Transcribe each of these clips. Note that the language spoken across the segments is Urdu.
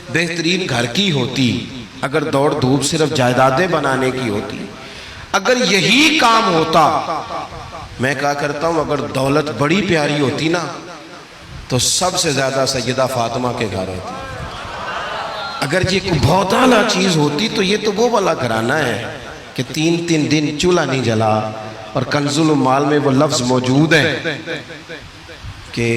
بہترین گھر کی ہوتی، اگر دوڑ دھوپ صرف جائیدادیں بنانے کی ہوتی، اگر یہی کام ہوتا، میں کہا کرتا ہوں اگر دولت بڑی پیاری ہوتی نا تو سب سے زیادہ سیدہ فاطمہ کے گھر ہوتی. اگر یہ کوئی بہت اعلیٰ چیز ہوتی تو یہ تو وہ والا گھرانہ ہے کہ 3 دن چولہا نہیں جلا. اور کنز المال میں وہ لفظ موجود ہے کہ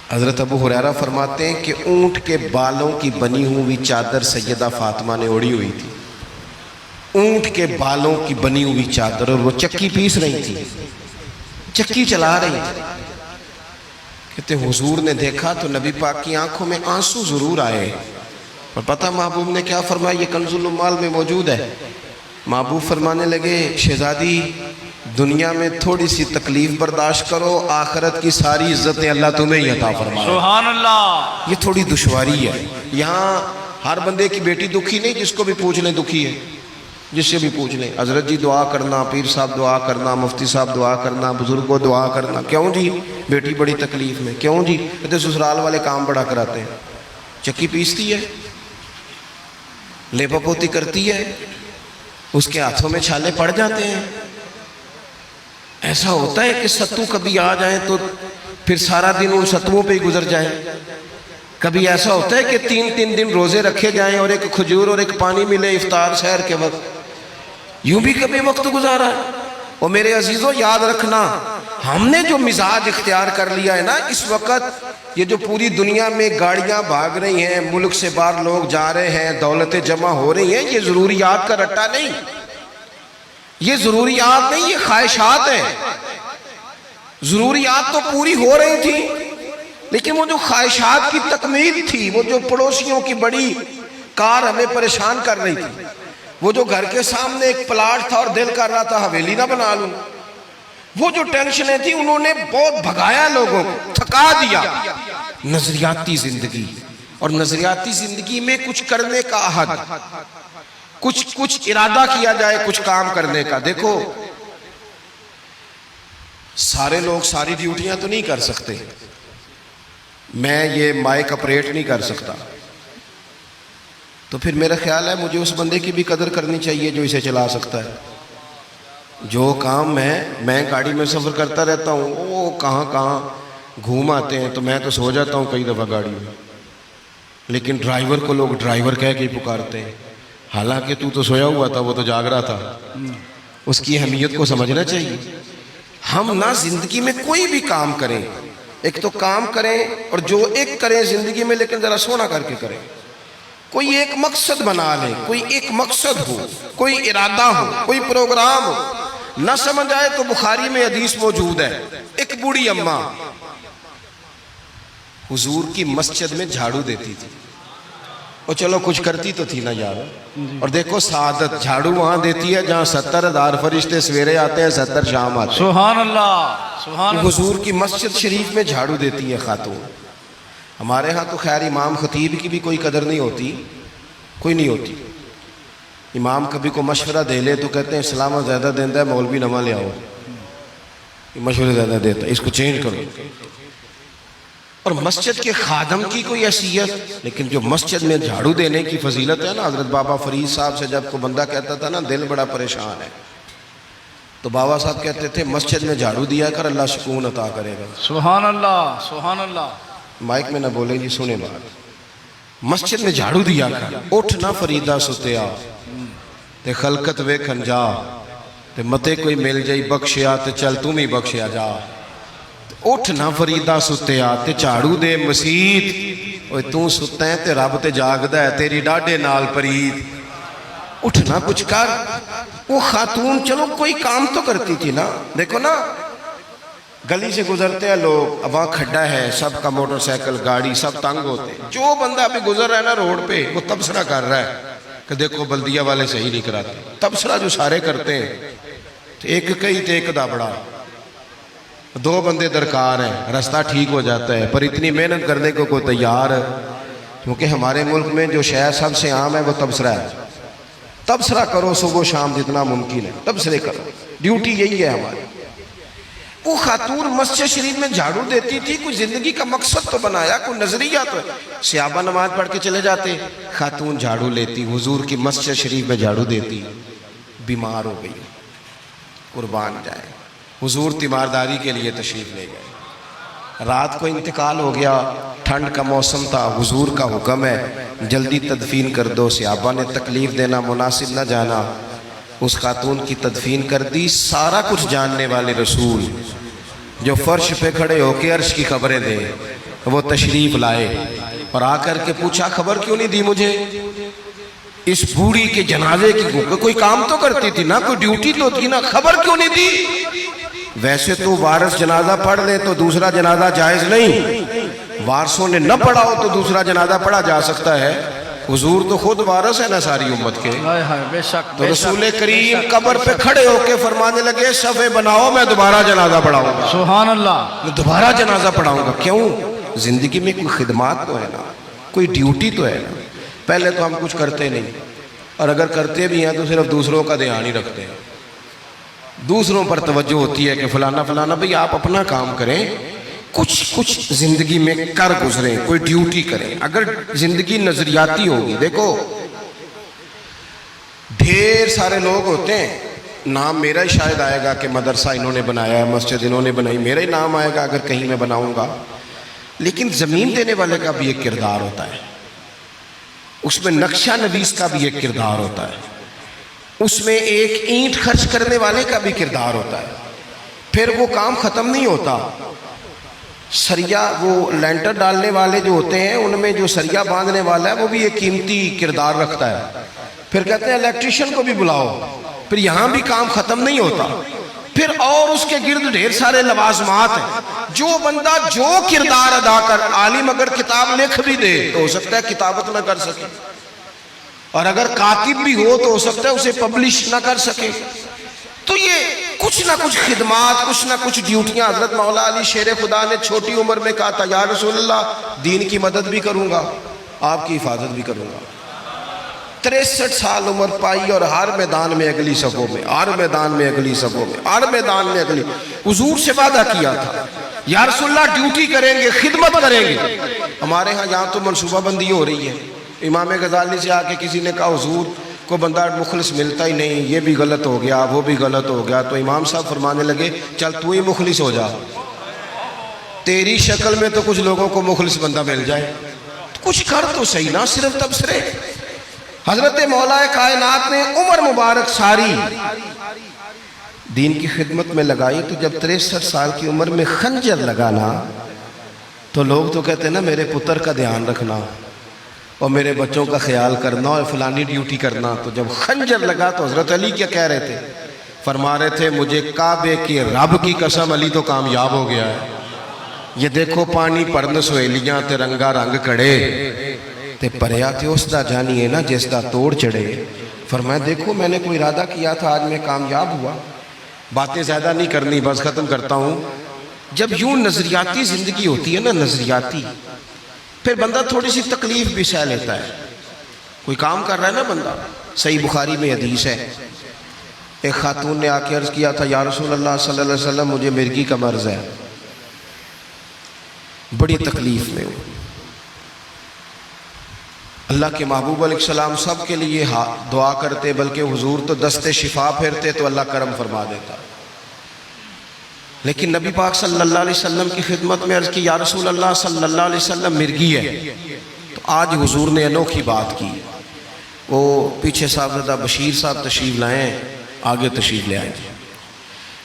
حضرت ابو ہریرہ فرماتے ہیں کہ اونٹ کے بالوں کی بنی ہوئی چادر سیدہ فاطمہ نے اوڑھی ہوئی تھی. اونٹ کے بالوں کی بنی ہوئی چادر، اور وہ چکی پیس رہی تھی، چکی چلا رہی تھی. کہتے حضور نے دیکھا تو نبی پاک کی آنکھوں میں آنسو ضرور آئے. اور پتہ محبوب نے کیا فرمایا؟ یہ کنز المال میں موجود ہے. محبوب فرمانے لگے شہزادی دنیا میں تھوڑی سی تکلیف برداشت کرو، آخرت کی ساری عزتیں اللہ تمہیں ہی عطا فرمائے. سبحان اللہ. یہ تھوڑی دشواری ہے. یہاں ہر بندے کی بیٹی دکھی نہیں، جس کو بھی پوچھ لیں دکھی ہے، جس سے بھی پوچھ لیں. حضرت جی دعا کرنا، پیر صاحب دعا کرنا، مفتی صاحب دعا کرنا، بزرگوں دعا کرنا. کیوں جی؟ بیٹی بڑی تکلیف میں. کیوں جی؟ کہتے سسرال والے کام بڑا کراتے ہیں. چکی پیستی ہے، لیپا پوتی کرتی ہے، اس کے ہاتھوں میں چھالے پڑ جاتے ہیں. ایسا ہوتا ہے کہ ستو کبھی آ جائیں تو پھر سارا دن ان ستووں پہ ہی گزر جائیں. کبھی ایسا ہوتا ہے کہ 3 دن روزے رکھے جائیں اور ایک کھجور اور ایک پانی ملے افطار سحر کے وقت. یوں بھی کبھی وقت گزارا ہے. اور میرے عزیزوں یاد رکھنا، ہم نے جو مزاج اختیار کر لیا ہے نا اس وقت، یہ جو پوری دنیا میں گاڑیاں بھاگ رہی ہیں، ملک سے باہر لوگ جا رہے ہیں، دولتیں جمع ہو رہی ہیں، یہ ضروریات کا رٹا نہیں، یہ ضروریات نہیں، یہ خواہشات ہیں. ضروریات تو پوری ہو رہی تھی لیکن وہ جو خواہشات کی تکمیل تھی، وہ جو پڑوسیوں کی بڑی کار ہمیں پریشان کر رہی تھی، وہ جو گھر کے سامنے ایک پلاٹ تھا اور دل کر رہا تھا حویلی نہ بنا لوں، وہ جو ٹینشنیں تھی انہوں نے بہت بھگایا، لوگوں کو تھکا دیا. نظریاتی زندگی، اور نظریاتی زندگی میں کچھ کرنے کا عہد، کچھ ارادہ کیا جائے کچھ کام کرنے کا. دیکھو سارے لوگ ساری ڈیوٹیاں تو نہیں کر سکتے. میں یہ مائک اپریٹ نہیں کر سکتا، تو پھر میرا خیال ہے مجھے اس بندے کی بھی قدر کرنی چاہیے جو اسے چلا سکتا ہے. جو کام میں گاڑی میں سفر کرتا رہتا ہوں، وہ کہاں گھوم آتے ہیں تو میں تو سو جاتا ہوں کئی دفعہ گاڑی میں، لیکن ڈرائیور کو لوگ ڈرائیور کہہ کے پکارتے ہیں، حالانکہ تو سویا ہوا تھا، وہ تو جاگ رہا تھا. اس کی اہمیت کو سمجھنا چاہیے. ہم نہ زندگی میں کوئی بھی کام کریں، ایک تو کام کریں اور جو ایک کریں زندگی میں، لیکن ذرا سونا کر کے کریں. کوئی ایک مقصد بنا لیں، کوئی ایک مقصد ہو، کوئی ارادہ ہو، کوئی پروگرام ہو. نہ سمجھ آئے تو بخاری میں حدیث موجود ہے، ایک بوڑھی اماں حضور کی مسجد میں جھاڑو دیتی تھی. اور چلو کچھ کرتی تو تھی نا یار. اور دیکھو سعادت، جھاڑو وہاں دیتی ہے جہاں 70,000 فرشتے سویرے آتے ہیں، 70 شام آتے ہیں. سبحان اللہ. سبحان اللہ. حضور کی مسجد شریف میں جھاڑو دیتی ہے خاتون. ہمارے ہاں تو خیر امام خطیب کی بھی کوئی قدر نہیں ہوتی، کوئی نہیں ہوتی. امام کبھی کو مشورہ دے لے تو کہتے ہیں اسلام زیادہ دیتا ہے، مولوی نواں لے آؤ، یہ مشورے زیادہ دیتا ہے، اس کو چینج کرو. اور مسجد کے خادم کی کوئی حیثیت، لیکن جو مسجد میں جھاڑو دینے کی فضیلت ہے نا، حضرت بابا فرید صاحب سے جب کو بندہ کہتا تھا نا دل بڑا پریشان ہے، تو بابا صاحب کہتے تھے مسجد میں جھاڑو دیا کر، اللہ سکون عطا کرے گا. سبحان اللہ. سبحان اللہ. مائک میں نہ بولیں جی، سنیں بات. مسجد میں جھاڑو دیا کر. اٹھ نہ فریدہ ستیا تے خلقت ویکھن جا، تے متے کوئی مل جائی بخشیا تے چل تم ہی بخشیا جا. اٹھ نہ فریدہ ستیا تے جھاڑو دے مسیت، اوے تو ستا ہے تے رب تے جاگدا ہے، تیری ڈاڈے نال پرید. اٹھنا کچھ کر. وہ خاتون چلو کوئی کام تو کرتی تھی نا. دیکھو نا گلی سے گزرتے ہیں لوگ، اب وہاں کھڈا ہے، سب کا موٹر سائیکل گاڑی سب تنگ ہوتے ہیں. جو بندہ ابھی گزر رہا ہے نا روڈ پہ، وہ تبصرہ کر رہا ہے کہ دیکھو بلدیہ والے صحیح نہیں کراتے. تبصرہ جو سارے کرتے ہیں، ایک کئی تے ایک دا بڑا، 2 بندے درکار ہیں، رستہ ٹھیک ہو جاتا ہے. پر اتنی محنت کرنے کو کوئی تیار ہے؟ کیونکہ ہمارے ملک میں جو شے سب سے عام ہے وہ تبصرہ ہے. تبصرہ کرو صبح و شام جتنا ممکن ہے، تبصرے کرو، ڈیوٹی یہی ہے ہماری. وہ خاتون مسجد شریف میں جھاڑو دیتی تھی، کوئی زندگی کا مقصد تو بنایا، کوئی نظریہ تو ہے۔ صحابہ نماز پڑھ کے چلے جاتے، خاتون جھاڑو لیتی، حضور کی مسجد شریف میں جھاڑو دیتی، بیمار ہو گئی، قربان جائے، حضور تیمارداری کے لیے تشریف لے گئے، رات کو انتقال ہو گیا، ٹھنڈ کا موسم تھا، حضور کا حکم ہے جلدی تدفین کر دو، صحابہ نے تکلیف دینا مناسب نہ جانا، اس خاتون کی تدفین کر دی۔ سارا کچھ جاننے والے رسول جو فرش پہ کھڑے ہو کے عرش کی خبریں دیں، وہ تشریف لائے اور آ کر کے پوچھا خبر کیوں نہیں دی مجھے اس بوڑھی کے جنازے کی؟ کوئی کام تو کرتی تھی نا، کوئی ڈیوٹی تو تھی نا، خبر کیوں نہیں دی؟ ویسے تو وارث جنازہ پڑھ لے تو دوسرا جنازہ جائز نہیں، وارثوں نے نہ پڑھا ہو تو دوسرا جنازہ پڑھا جا سکتا ہے، حضور تو خود وارث ہے نا ساری امت کے۔ ہائے ہائے، بے شک تو رسول کریم قبر پہ کھڑے ہو کے فرمانے لگے صفے بناؤ، میں دوبارہ جنازہ پڑھاؤں گا، سبحان اللہ، میں دوبارہ جنازہ پڑھاؤں گا۔ کیوں؟ زندگی میں کوئی خدمات تو ہے نا، کوئی ڈیوٹی تو ہے نا۔ پہلے تو ہم کچھ کرتے نہیں، اور اگر کرتے بھی ہیں تو صرف دوسروں کا دھیان ہی رکھتے ہیں، دوسروں پر توجہ ہوتی ہے کہ فلانا فلانا۔ بھئی آپ اپنا کام کریں، کچھ زندگی میں کر گزریں، کوئی ڈیوٹی کریں۔ اگر زندگی نظریاتی ہوگی، دیکھو ڈھیر سارے لوگ ہوتے ہیں، نام میرا ہی شاید آئے گا کہ مدرسہ انہوں نے بنایا ہے، مسجد انہوں نے بنائی، میرا ہی نام آئے گا اگر کہیں میں بناؤں گا، لیکن زمین دینے والے کا بھی ایک کردار ہوتا ہے، اس میں نقشہ نویس کا بھی ایک کردار ہوتا ہے، اس میں ایک اینٹ خرچ کرنے والے کا بھی کردار ہوتا ہے۔ پھر وہ کام ختم نہیں ہوتا، سریا وہ لینٹر ڈالنے والے جو ہوتے ہیں ان میں جو سریا باندھنے والا ہے وہ بھی ایک قیمتی کردار رکھتا ہے۔ پھر کہتے ہیں الیکٹریشین کو بھی بلاؤ، پھر یہاں بھی کام ختم نہیں ہوتا، پھر اور اس کے گرد ڈھیر سارے لوازمات ہیں۔ جو بندہ جو کردار ادا کر، عالم اگر کتاب لکھ بھی دے تو ہو سکتا ہے کتابت نہ کر سکے، اور اگر کاتب بھی ہو تو ہو سکتا ہے اسے پبلش نہ کر سکے۔ تو یہ کچھ نہ کچھ خدمات، کچھ نہ کچھ ڈیوٹیاں۔ حضرت مولا علی شیر خدا نے چھوٹی عمر میں کہا تھا یا رسول اللہ دین کی مدد بھی کروں گا، آپ کی حفاظت بھی کروں گا۔ 63 سال عمر پائی اور ہر میدان میں اگلی صفوں میں، ہر میدان میں اگلی صفوں میں، ہر میدان میں اگلی۔ حضور سے وعدہ کیا تھا یا رسول اللہ ڈیوٹی کریں گے، خدمت کریں گے۔ ہمارے ہاں یہاں تو منصوبہ بندی ہو رہی ہے، امام غزالی سے آ کے کسی نے کہا حضور کو بندہ مخلص ملتا ہی نہیں، یہ بھی غلط ہو گیا وہ بھی غلط ہو گیا، تو امام صاحب فرمانے لگے چل تو ہی مخلص ہو جا، تیری شکل میں تو کچھ لوگوں کو مخلص بندہ مل جائے، کچھ کر تو صحیح نا، صرف تبصرے۔ حضرت مولا کائنات نے عمر مبارک ساری دین کی خدمت میں لگائی، تو جب 63 سال کی عمر میں خنجر لگانا تو لوگ تو کہتے ہیں نا میرے پتر کا دھیان رکھنا اور میرے بچوں کا خیال کرنا اور فلانی ڈیوٹی کرنا۔ تو جب خنجر لگا تو حضرت علی کیا کہہ رہے تھے؟ فرما رہے تھے مجھے کعبے کی رب کی قسم علی تو کامیاب ہو گیا ہے۔ یہ دیکھو پانی پرن سہیلیاں تے رنگا رنگ کڑے تے پریا تے اس دا جانی ہے نا جس دا توڑ چڑھے۔ فرمایا دیکھو میں نے کوئی ارادہ کیا تھا، آج میں کامیاب ہوا۔ باتیں زیادہ نہیں کرنی، بس ختم کرتا ہوں۔ جب یوں نظریاتی زندگی ہوتی ہے نا، نظریاتی، پھر بندہ تھوڑی سی تکلیف بھی سہ لیتا ہے۔ کوئی کام کر رہا ہے نا بندہ، صحیح بخاری میں حدیث ہے، ایک خاتون نے آ کے عرض کیا تھا یا رسول اللہ صلی اللہ علیہ وسلم مجھے مرگی کا مرض ہے، بڑی تکلیف میں ہوں۔ اللہ کے محبوب علیہ السلام سب کے لیے دعا کرتے، بلکہ حضور تو دست شفا پھیرتے تو اللہ کرم فرما دیتا، لیکن نبی پاک صلی اللہ علیہ وسلم کی خدمت میں عرض کی یا رسول اللہ صلی اللہ علیہ وسلم مرگی ہے۔ تو آج حضور نے انوکھی بات کی، وہ پیچھے صاحبزادہ بشیر صاحب تشریف لائیں، آگے تشریف لے آئیں۔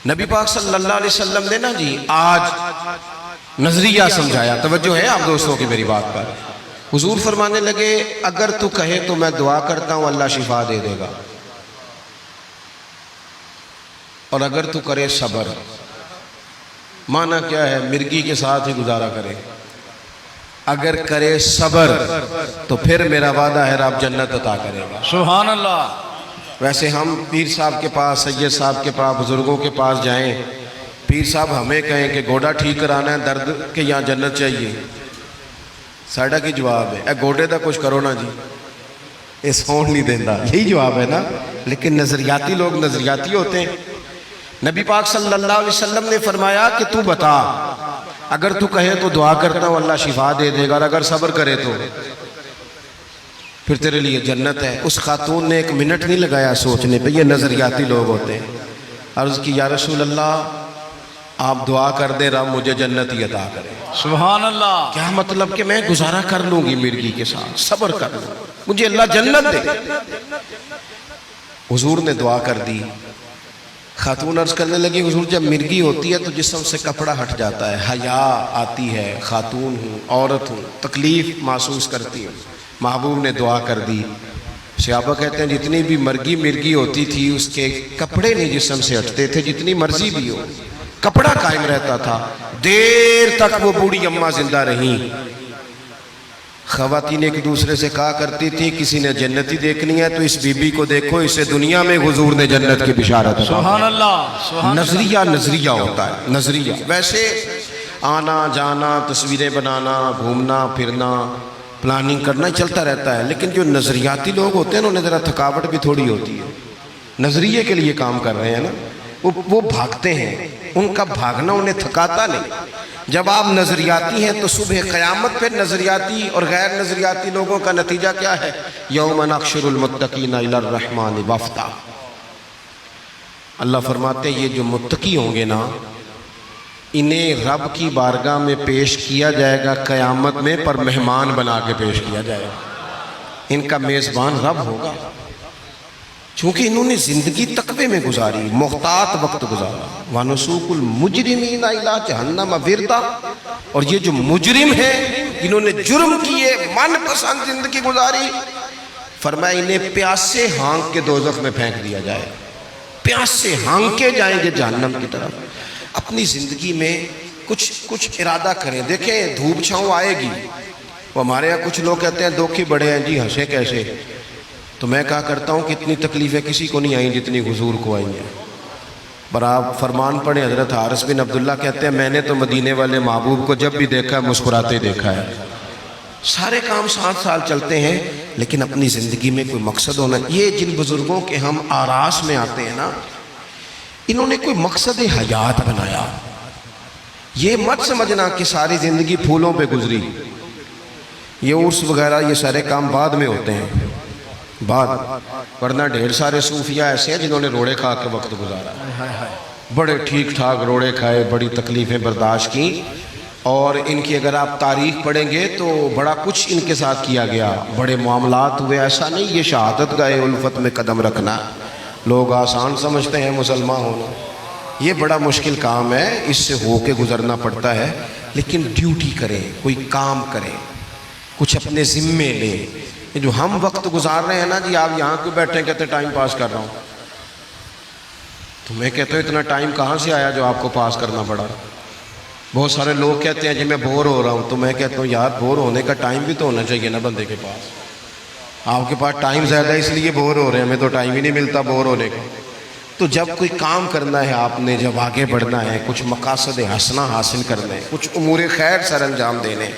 نبی پاک صلی اللہ علیہ وسلم نے نا جی آج نظریہ سمجھایا، توجہ ہے آپ دوستوں کی میری بات پر۔ حضور فرمانے لگے اگر تو کہے تو میں دعا کرتا ہوں اللہ شفا دے دے گا، اور اگر تو کرے صبر، معنی کیا ہے؟ مرگی کے ساتھ ہی گزارا کرے، اگر کرے صبر تو پھر میرا وعدہ ہے رب جنت عطا کرے گا۔ سبحان اللہ۔ ویسے ہم پیر صاحب کے پاس، سید صاحب کے پاس، بزرگوں کے پاس جائیں، پیر صاحب ہمیں کہیں کہ گوڑا ٹھیک کرانا ہے درد کے یہاں جنت چاہیے، ساڑھا کی جواب ہے اے گوڑے دا کچھ کرو نا جی، یہ سون نہیں دینا، یہی جواب ہے نا۔ لیکن نظریاتی لوگ نظریاتی ہوتے ہیں۔ نبی پاک صلی اللہ علیہ وسلم نے فرمایا کہ تو بتا، اگر تو کہے تو دعا کرتا ہوں اللہ شفا دے دے گا، اور اگر صبر کرے تو پھر تیرے لیے جنت ہے۔ اس خاتون نے ایک منٹ نہیں لگایا سوچنے پہ، یہ نظریاتی لوگ ہوتے ہیں۔ عرض کی یا رسول اللہ آپ دعا کر دیں رب مجھے جنت ہی عطا کرے۔ سبحان اللہ۔ کیا مطلب کہ میں گزارا کر لوں گی مرغی کے ساتھ، صبر کر لوں، مجھے اللہ جنت دے۔ حضور نے دعا کر دی۔ خاتون عرض کرنے لگی حضور جب مرغی ہوتی ہے تو جسم سے کپڑا ہٹ جاتا ہے، حیا آتی ہے، خاتون ہوں، عورت ہوں، تکلیف محسوس کرتی ہوں۔ محبوب نے دعا کر دی۔ صحابہ کہتے ہیں جتنی بھی مرغی ہوتی تھی اس کے کپڑے نہیں جسم سے ہٹتے تھے، جتنی مرضی بھی ہو کپڑا قائم رہتا تھا۔ دیر تک وہ بوڑھی اماں زندہ رہیں۔ خواتین ایک دوسرے سے کہا کرتی تھی کسی نے جنتی دیکھنی ہے تو اس بی بی کو دیکھو، اسے دنیا میں حضور نے جنت کی بشارت۔ سبحان اللہ، سبحان اللہ۔ نظریہ ہوتا ہے، نظریہ۔ ویسے آنا جانا، تصویریں بنانا، گھومنا پھرنا، پلاننگ کرنا چلتا رہتا ہے، لیکن جو نظریاتی لوگ ہوتے ہیں انہیں ذرا تھکاوٹ بھی تھوڑی ہوتی ہے۔ نظریے کے لیے کام کر رہے ہیں نا، وہ بھاگتے ہیں، ان کا بھاگنا انہیں تھکاتا نہیں۔ جب آپ نظریاتی ہیں تو صبح قیامت پہ نظریاتی اور غیر نظریاتی لوگوں کا نتیجہ کیا ہے؟ یوم نحشر المتقین الی الرحمن وفدا۔ اللہ فرماتے ہیں یہ جو متقی ہوں گے نا انہیں رب کی بارگاہ میں پیش کیا جائے گا قیامت میں، پر مہمان بنا کے پیش کیا جائے گا۔ ان کا میزبان رب ہوگا، چونکہ انہوں نے زندگی تقوی میں گزاری، محتاط وقت گزارا۔ وَنُسُوقُ الْمُجْرِمِينَ إِلَىٰ جَهَنَّمَ وِرْدًا۔ اور یہ جو مجرم ہیں جنہوں نے جرم کیے، من پسند زندگی گزاری، فرمایا انہیں پیاسے ہانک کے دوزخ میں پھینک دیا جائے، پیاسے ہانکے جائیں گے جہنم کی طرف۔ اپنی زندگی میں کچھ ارادہ کریں۔ دیکھیں دھوپ چھاؤں آئے گی، وہ ہمارے یہاں کچھ لوگ کہتے ہیں دکھی بڑے ہیں جی، ہنسے کیسے؟ تو میں کہا کرتا ہوں کہ اتنی تکلیفیں کسی کو نہیں آئیں جتنی حضور کو آئی ہیں۔ پر آپ فرمان پڑھیں، حضرت حارث بن عبداللہ کہتے ہیں میں نے تو مدینے والے محبوب کو جب بھی دیکھا ہے مسکراتے دیکھا ہے۔ سارے کام 7 سال چلتے ہیں لیکن اپنی زندگی میں کوئی مقصد ہونا۔ یہ جن بزرگوں کے ہم آراس میں آتے ہیں نا، انہوں نے کوئی مقصد حیات بنایا۔ یہ مت سمجھنا کہ ساری زندگی پھولوں پہ گزری، یہ عرس وغیرہ یہ سارے کام بعد میں ہوتے ہیں، بعد، ورنہ ڈھیر سارے صوفیہ ایسے ہیں جنہوں نے روڑے کھا کے وقت گزارا، بڑے ٹھیک ٹھاک روڑے کھائے، بڑی تکلیفیں برداشت کی، اور ان کی اگر آپ تاریخ پڑھیں گے تو بڑا کچھ ان کے ساتھ کیا گیا، بڑے معاملات ہوئے۔ ایسا نہیں یہ شہادت گاہ الفت میں قدم رکھنا لوگ آسان سمجھتے ہیں مسلمان ہونا، یہ بڑا مشکل کام ہے، اس سے ہو کے گزرنا پڑتا ہے۔ لیکن ڈیوٹی کریں، کوئی کام کریں، کچھ اپنے ذمے لیں۔ یہ جو ہم وقت گزار رہے ہیں نا جی، آپ یہاں کیوں بیٹھے کہتے ہیں ٹائم پاس کر رہا ہوں، تو میں کہتا ہوں اتنا ٹائم کہاں سے آیا جو آپ کو پاس کرنا پڑا؟ بہت سارے لوگ کہتے ہیں جی میں بور ہو رہا ہوں، تو میں کہتا ہوں یار بور ہونے کا ٹائم بھی تو ہونا چاہیے نا بندے کے پاس۔ آپ کے پاس ٹائم زیادہ ہے اس لیے بور ہو رہے ہیں، ہمیں تو ٹائم ہی نہیں ملتا بور ہونے کا۔ تو جب کوئی کام کرنا ہے آپ نے، جب آگے بڑھنا ہے، کچھ مقاصد حسنہ حاصل کرنا ہے، کچھ امور خیر سر انجام دینے،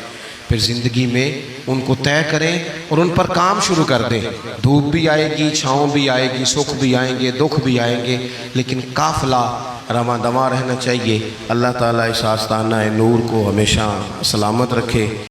پھر زندگی میں ان کو طے کریں اور ان پر کام شروع کر دیں۔ دھوپ بھی آئے گی، چھاؤں بھی آئے گی، سکھ بھی آئیں گے، دکھ بھی آئیں گے، لیکن قافلہ رواں دواں رہنا چاہیے۔ اللہ تعالیٰ اس آستانہ نور کو ہمیشہ سلامت رکھے۔